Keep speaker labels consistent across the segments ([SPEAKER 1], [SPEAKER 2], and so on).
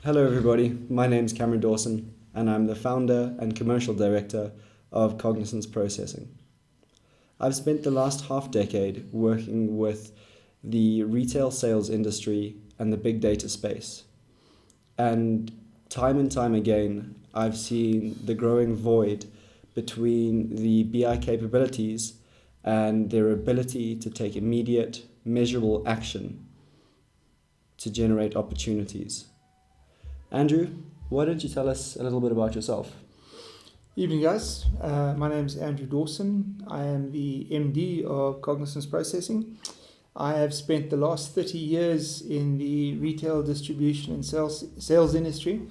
[SPEAKER 1] Hello, everybody. My name's Cameron Dawson, and I'm the founder and commercial director of Cognizance Processing. I've spent the last half decade working with the retail sales industry and the big data space. And time again, I've seen the growing void between the BI capabilities and their ability to take immediate, measurable action to generate opportunities. Andrew, why don't you tell us a little bit about yourself?
[SPEAKER 2] Evening, guys. My name is Andrew Dawson. I am the MD of Cognizance Processing. I have spent the last 30 years in the retail distribution and sales industry.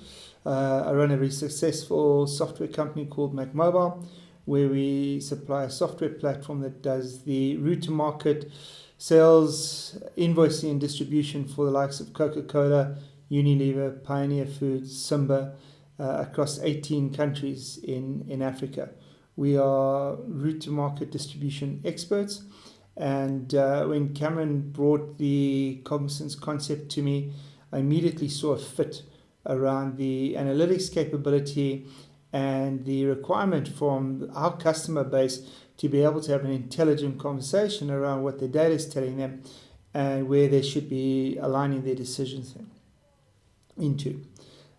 [SPEAKER 2] I run a very successful software company called Mac Mobile, where we supply a software platform that does the route to market sales, invoicing and distribution for the likes of Coca-Cola, Unilever, Pioneer Foods, Simba, across 18 countries in Africa. We are route to market distribution experts. And when Cameron brought the Cognizance concept to me, I immediately saw a fit around the analytics capability and the requirement from our customer base to be able to have an intelligent conversation around what their data is telling them and where they should be aligning their decisions into.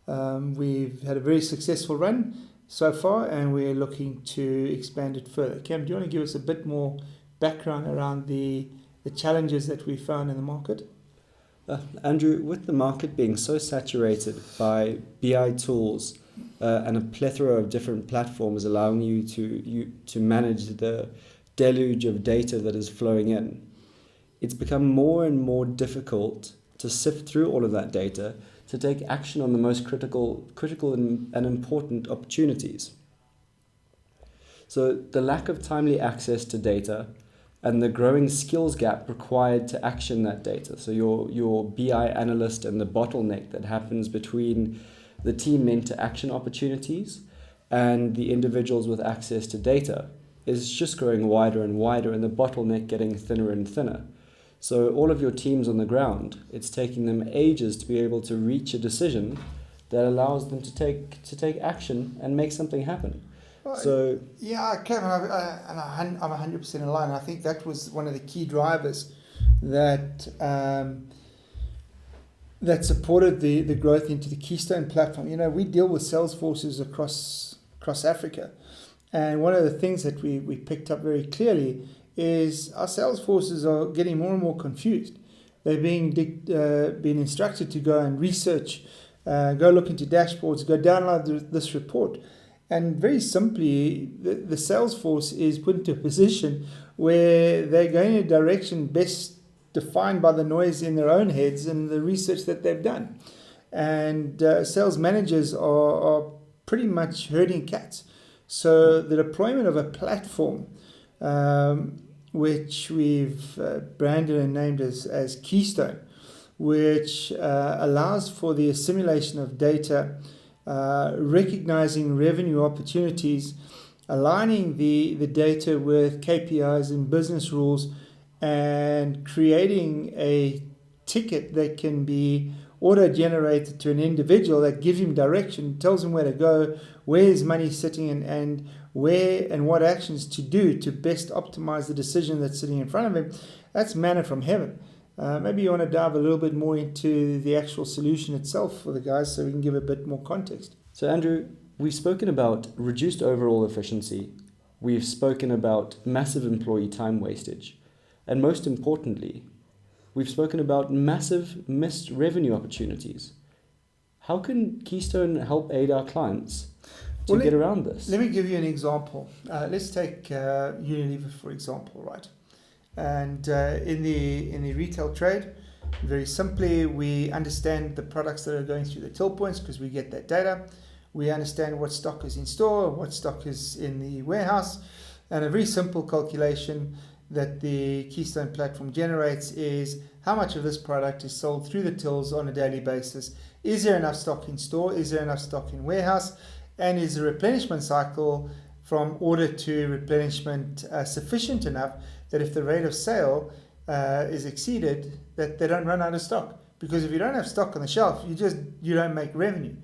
[SPEAKER 2] We've had a very successful run so far, and we're looking to expand it further. Cam, do you want to give us a bit more background around the challenges that we found in the market?
[SPEAKER 1] Andrew, with the market being so saturated by BI tools and a plethora of different platforms allowing you to manage the deluge of data that is flowing in, it's become more and more difficult to sift through all of that data to take action on the most critical and important opportunities. So the lack of timely access to data and the growing skills gap required to action that data. So your BI analyst and the bottleneck that happens between the team meant to action opportunities and the individuals with access to data is just growing wider and wider, and the bottleneck getting thinner and thinner. So all of your teams on the ground, it's taking them ages to be able to reach a decision that allows them to take action and make something happen.
[SPEAKER 2] Kevin, I'm 100% aligned. I think that was one of the key drivers that supported the growth into the Keystone platform. You know, we deal with sales forces across Africa, and one of the things that we picked up very clearly is our sales forces are getting more and more confused. They're being instructed to go and research, go look into dashboards, go download this report. And very simply, the sales force is put into a position where they're going in a direction best defined by the noise in their own heads and the research that they've done. And sales managers are pretty much herding cats. So the deployment of a platform, which we've branded and named as Keystone, which allows for the assimilation of data, recognizing revenue opportunities, aligning the data with KPIs and business rules, and creating a ticket that can be auto-generated to an individual that gives him direction, tells him where to go, where his money is sitting, and where and what actions to do to best optimize the decision that's sitting in front of him. That's manna from heaven. Maybe you want to dive a little bit more into the actual solution itself for the guys so we can give a bit more context.
[SPEAKER 1] So Andrew, we've spoken about reduced overall efficiency. We've spoken about massive employee time wastage. And most importantly, we've spoken about massive missed revenue opportunities. How can Keystone help aid our clients to get around this?
[SPEAKER 2] Let me give you an example. Let's take Unilever, for example, right? And in the retail trade, very simply, we understand the products that are going through the till points because we get that data. We understand what stock is in store, what stock is in the warehouse, and a very simple calculation that the Keystone platform generates is how much of this product is sold through the tills on a daily basis. Is there enough stock in store? Is there enough stock in warehouse? And is the replenishment cycle from order to replenishment sufficient enough that if the rate of sale is exceeded, that they don't run out of stock? because if you don't have stock on the shelf, you don't make revenue.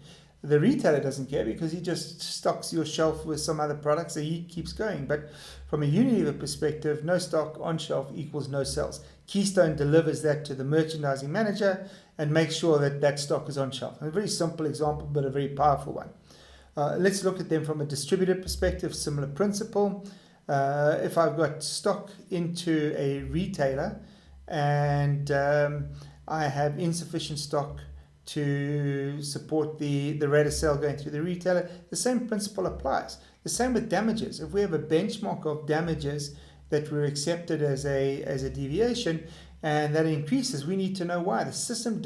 [SPEAKER 2] The retailer doesn't care because he just stocks your shelf with some other products so he keeps going. But from a Unilever perspective, no stock on shelf equals no sales. Keystone delivers that to the merchandising manager and makes sure that that stock is on shelf. A very simple example, but a very powerful one. Let's look at them from a distributor perspective, similar principle. If I've got stock into a retailer and I have insufficient stock to support the rate of sale going through the retailer, the same principle applies. The same with damages. If we have a benchmark of damages that were accepted as a deviation and that increases, we need to know why. The system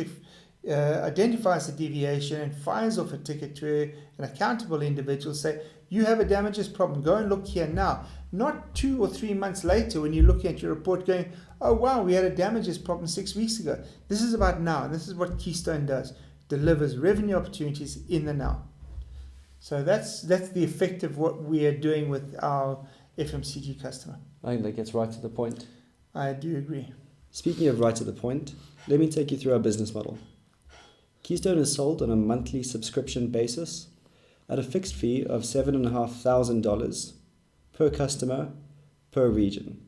[SPEAKER 2] identifies the deviation and fires off a ticket to an accountable individual, say, you have a damages problem, go and look here now. Not 2 or 3 months later when you're looking at your report going, oh wow, we had a damages problem 6 weeks ago. This is about now, and this is what Keystone does. Delivers revenue opportunities in the now. So that's the effect of what we are doing with our FMCG customer.
[SPEAKER 1] I think that gets right to the point.
[SPEAKER 2] I do agree.
[SPEAKER 1] Speaking of right to the point, let me take you through our business model. Keystone is sold on a monthly subscription basis at a fixed fee of $7,500 per customer per region.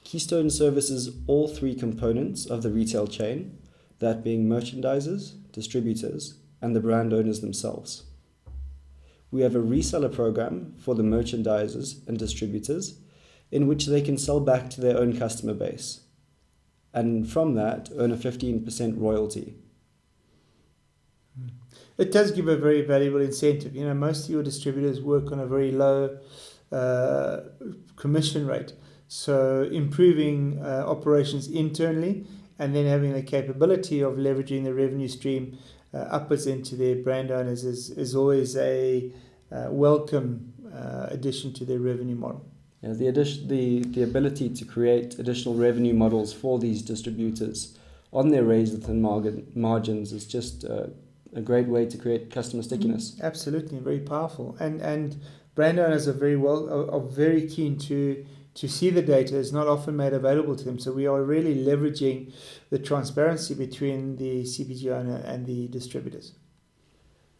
[SPEAKER 1] Keystone services all 3 components of the retail chain, that being merchandisers, distributors, and the brand owners themselves. We have a reseller program for the merchandisers and distributors in which they can sell back to their own customer base, and from that earn a 15% royalty.
[SPEAKER 2] It does give a very valuable incentive. You know, most of your distributors work on a very low commission rate. So improving operations internally and then having the capability of leveraging the revenue stream upwards into their brand owners is always a welcome addition to their revenue model.
[SPEAKER 1] Yeah, the ability to create additional revenue models for these distributors on their razor thin margins is just a great way to create customer stickiness.
[SPEAKER 2] Absolutely, very powerful. And brand owners are very keen to see the data. Is not often made available to them. So we are really leveraging the transparency between the CPG owner and the distributors.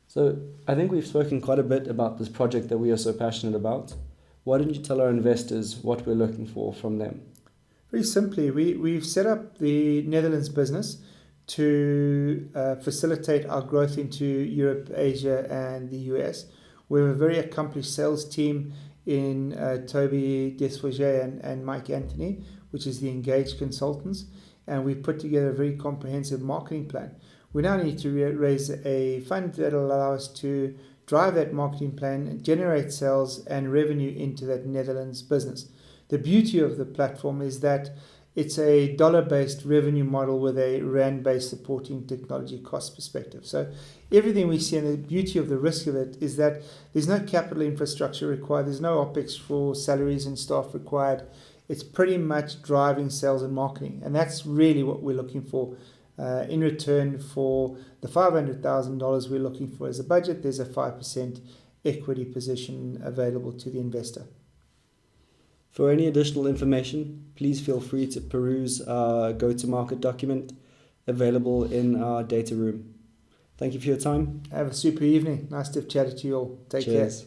[SPEAKER 1] So I think we've spoken quite a bit about this project that we are so passionate about. Why don't you tell our investors what we're looking for from them?
[SPEAKER 2] Very simply, we've set up the Netherlands business to facilitate our growth into Europe, Asia, and the US. We have a very accomplished sales team in Toby Desforget and Mike Anthony, which is the engaged consultants, and we've put together a very comprehensive marketing plan. We now need to raise a fund that will allow us to drive that marketing plan, generate sales and revenue into that Netherlands business. The beauty of the platform is that it's a dollar-based revenue model with a rand-based supporting technology cost perspective. So everything we see, and the beauty of the risk of it is that there's no capital infrastructure required, there's no OPEX for salaries and staff required. It's pretty much driving sales and marketing, and that's really what we're looking for. In return for the $500,000 we're looking for as a budget, there's a 5% equity position available to the investor.
[SPEAKER 1] For any additional information, please feel free to peruse our go-to-market document available in our data room. Thank you for your time.
[SPEAKER 2] Have a super evening. Nice to have chatted to you all. Take care.
[SPEAKER 1] Cheers.